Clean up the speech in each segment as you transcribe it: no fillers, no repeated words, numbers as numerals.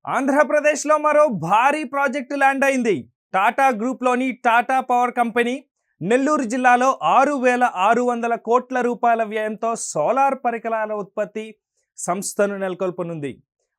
ఆంధ్రప్రదేశ్లో మరో భారీ ప్రాజెక్టు ల్యాండ్ అయింది. టాటా గ్రూప్లోని టాటా పవర్ కంపెనీ నెల్లూరు జిల్లాలో 6,600 కోట్ల రూపాయల వ్యయంతో సోలార్ పరికరాల ఉత్పత్తి సంస్థను నెలకొల్పనుంది.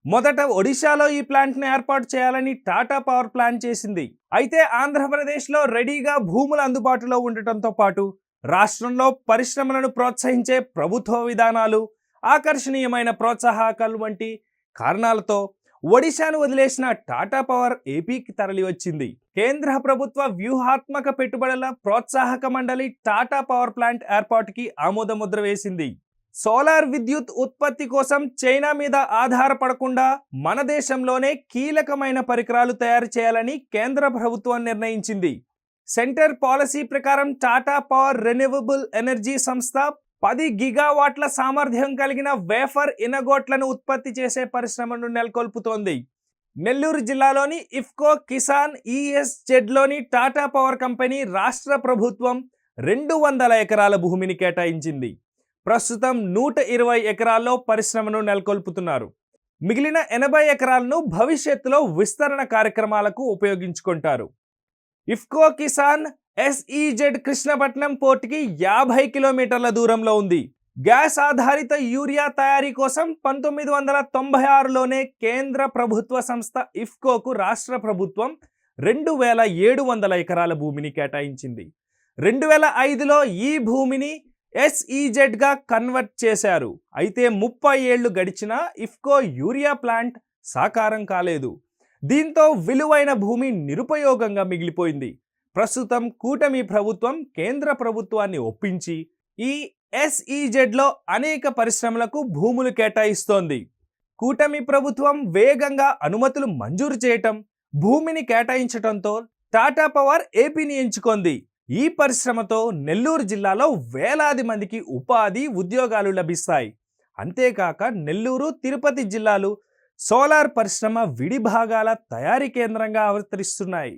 మొదట ఒడిశాలో ఈ ప్లాంట్ను ఏర్పాటు చేయాలని టాటా పవర్ ప్లాన్ చేసింది. అయితే ఆంధ్రప్రదేశ్లో రెడీగా భూములు అందుబాటులో ఉండటంతో పాటు రాష్ట్రంలో పరిశ్రమలను ప్రోత్సహించే ప్రభుత్వ విధానాలు, ఆకర్షణీయమైన ప్రోత్సాహకాలు వంటి కారణాలతో ఒడిశాను వదిలేసిన టాటా పవర్ ఏపీకి తరలి వచ్చింది. కేంద్ర ప్రభుత్వ వ్యూహాత్మక పెట్టుబడుల ప్రోత్సాహక మండలి టాటా పవర్ ప్లాంట్ ఏర్పాటుకి ఆమోదముద్ర వేసింది. సోలార్ విద్యుత్ ఉత్పత్తి కోసం చైనా మీద ఆధారపడకుండా మన దేశంలోనే కీలకమైన పరికరాలు తయారు చేయాలని కేంద్ర ప్రభుత్వం నిర్ణయించింది. సెంటర్ పాలసీ ప్రకారం టాటా పవర్ రెన్యూవబుల్ ఎనర్జీ సంస్థ 10 గిగావాట్ల సామర్థ్యం కలిగిన వేఫర్ ఇనగోట్లను ఉత్పత్తి చేసే పరిశ్రమను నెలకొల్పుతోంది. నెల్లూరు జిల్లాలోని ఇఫ్కో కిసాన్ ఈఎస్జెడ్లోని టాటా పవర్ కంపెనీ రాష్ట్ర ప్రభుత్వం 200 ఎకరాల భూమిని కేటాయించింది. ప్రస్తుతం 120 ఎకరాల్లో పరిశ్రమను నెలకొల్పుతున్నారు. మిగిలిన 80 ఎకరాలను భవిష్యత్తులో విస్తరణ కార్యక్రమాలకు ఉపయోగించుకుంటారు. ఇఫ్కో కిసాన్ ఎస్ఈజెడ్ కృష్ణపట్నం పోర్టుకి 50 కిలోమీటర్ల దూరంలో ఉంది. గ్యాస్ ఆధారిత యూరియా తయారీ కోసం 1996లోనే కేంద్ర ప్రభుత్వ సంస్థ ఇఫ్కోకు రాష్ట్ర ప్రభుత్వం 2,700 ఎకరాల భూమిని కేటాయించింది. 2005లో ఈ భూమిని ఎస్ఈజెడ్గా కన్వర్ట్ చేశారు. అయితే 30 ఏళ్లు గడిచినా ఇఫ్కో యూరియా ప్లాంట్ సాకారం కాలేదు. దీంతో విలువైన భూమి నిరుపయోగంగా మిగిలిపోయింది. ప్రస్తుతం కూటమి ప్రభుత్వం కేంద్ర ప్రభుత్వాన్ని ఒప్పించి ఈ ఎస్ఈజెడ్లో అనేక పరిశ్రమలకు భూములు కేటాయిస్తోంది. కూటమి ప్రభుత్వం వేగంగా అనుమతులు మంజూరు చేయటం, భూమిని కేటాయించడంతో టాటా పవర్ ఏపీని ఎంచుకుంది. ఈ పరిశ్రమతో నెల్లూరు జిల్లాలో వేలాది మందికి ఉపాధి, ఉద్యోగాలు లభిస్తాయి. అంతేకాక నెల్లూరు, తిరుపతి జిల్లాలు సోలార్ పరిశ్రమ విడిభాగాల తయారీ కేంద్రంగా అవతరిస్తున్నాయి.